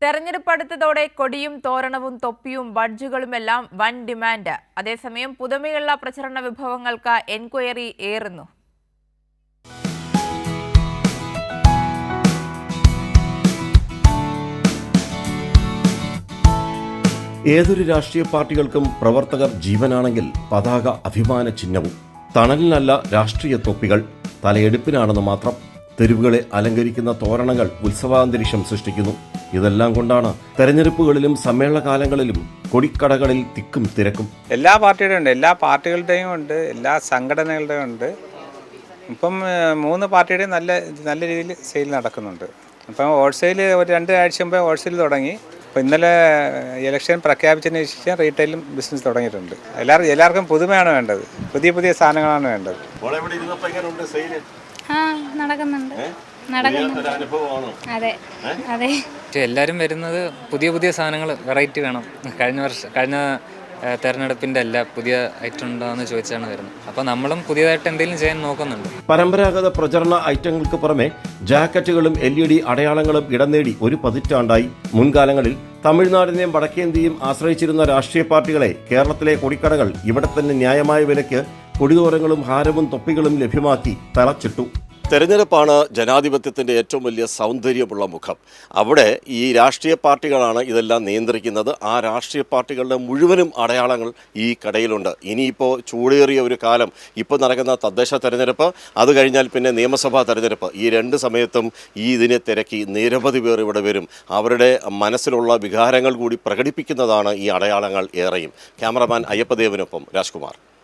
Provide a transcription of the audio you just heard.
തെരഞ്ഞെടുപ്പ് അടുത്തതോടെ കൊടിയും തോരണവും തൊപ്പിയും ബഡ്ജുകളുമെല്ലാം വൻ ഡിമാൻഡ്. അതേസമയം പുതുമയുള്ള പ്രചരണ വിഭവങ്ങൾക്ക് എൻക്വയറി ഏറുന്നു. ഏതൊരു രാഷ്ട്രീയ പാർട്ടികൾക്കും പ്രവർത്തകർ ജീവനാണെങ്കിൽ പതാക അഭിമാന ചിഹ്നവും. തണലിനല്ല രാഷ്ട്രീയ തൊപ്പികൾ, തലയെടുപ്പിനാണെന്ന് മാത്രം. തെരുവുകളെ അലങ്കരിക്കുന്ന തോരണങ്ങൾ ഉത്സവാന്തരീക്ഷം സൃഷ്ടിക്കുന്നു. ഇതെല്ലാം കൊണ്ടാണ് തെരഞ്ഞെടുപ്പുകളിലും സമ്മേളന കാലങ്ങളിലും കൊടിക്കടകളിൽ തിക്കും തിരക്കും. എല്ലാ പാർട്ടിയുടെയും ഉണ്ട്, എല്ലാ പാർട്ടികളുടെയും ഉണ്ട്, എല്ലാ സംഘടനകളുടെയും ഉണ്ട്. ഇപ്പം 3 പാർട്ടിയുടെയും നല്ല രീതിയിൽ സെയിൽ നടക്കുന്നുണ്ട്. ഇപ്പം ഹോൾസെയിൽ ഒരു 2 ആഴ്ച മുമ്പേ ഹോൾസെയിൽ തുടങ്ങി. അപ്പോൾ ഇന്നലെ ഇലക്ഷൻ പ്രഖ്യാപിച്ചതിന് ശേഷം റീറ്റെയിലും ബിസിനസ് തുടങ്ങിയിട്ടുണ്ട്. എല്ലാവർക്കും പുതുമയാണ് വേണ്ടത്, പുതിയ സാധനങ്ങളാണ് വേണ്ടത്. നടക്കുന്നുണ്ട്. അതെ അതെ, എല്ലാവരും വരുന്നത് പുതിയ സാധനങ്ങൾ, വെറൈറ്റി വേണം. കഴിഞ്ഞ തെരഞ്ഞെടുപ്പിൻ്റെ അല്ല, പുതിയ ഐറ്റം ഉണ്ടോ എന്ന് ചോദിച്ചാണ് വരുന്നത്. അപ്പോൾ നമ്മളും പുതിയതായിട്ട് എന്തെങ്കിലും ചെയ്യാൻ നോക്കുന്നുണ്ട്. പരമ്പരാഗത പ്രചരണ ഐറ്റങ്ങൾക്ക് പുറമെ ജാക്കറ്റുകളും LED അടയാളങ്ങളും ഇടം നേടി ഒരു പതിറ്റാണ്ടായി. മുൻകാലങ്ങളിൽ തമിഴ്നാടിനെയും വടക്കേന്ത്യയും ആശ്രയിച്ചിരുന്ന രാഷ്ട്രീയ പാർട്ടികളെ കേരളത്തിലെ കൊടിക്കടകൾ ഇവിടെ തന്നെ ന്യായമായ വിലയ്ക്ക് കൊടിതോരങ്ങളും ഹാരവും തൊപ്പികളും ലഭ്യമാക്കി തളച്ചിട്ടു. തെരഞ്ഞെടുപ്പാണ് ജനാധിപത്യത്തിൻ്റെ ഏറ്റവും വലിയ സൗന്ദര്യമുള്ള മുഖം. അവിടെ ഈ രാഷ്ട്രീയ പാർട്ടികളാണ് ഇതെല്ലാം നിയന്ത്രിക്കുന്നത്. ആ രാഷ്ട്രീയ പാർട്ടികളുടെ മുഴുവനും അടയാളങ്ങൾ ഈ കടയിലുണ്ട്. ഇനിയിപ്പോൾ ചൂടേറിയ ഒരു കാലം, ഇപ്പോൾ നടക്കുന്ന തദ്ദേശ തെരഞ്ഞെടുപ്പ്, അത് കഴിഞ്ഞാൽ പിന്നെ നിയമസഭാ തെരഞ്ഞെടുപ്പ്, ഈ 2 സമയത്തും ഇതിനെ തിരക്കി നിരവധി പേർ ഇവിടെ വരും. അവരുടെ മനസ്സിലുള്ള വികാരങ്ങൾ കൂടി പ്രകടിപ്പിക്കുന്നതാണ് ഈ അടയാളങ്ങൾ ഏറെയും. ക്യാമറമാൻ അയ്യപ്പദേവനൊപ്പം രാജ്കുമാർ.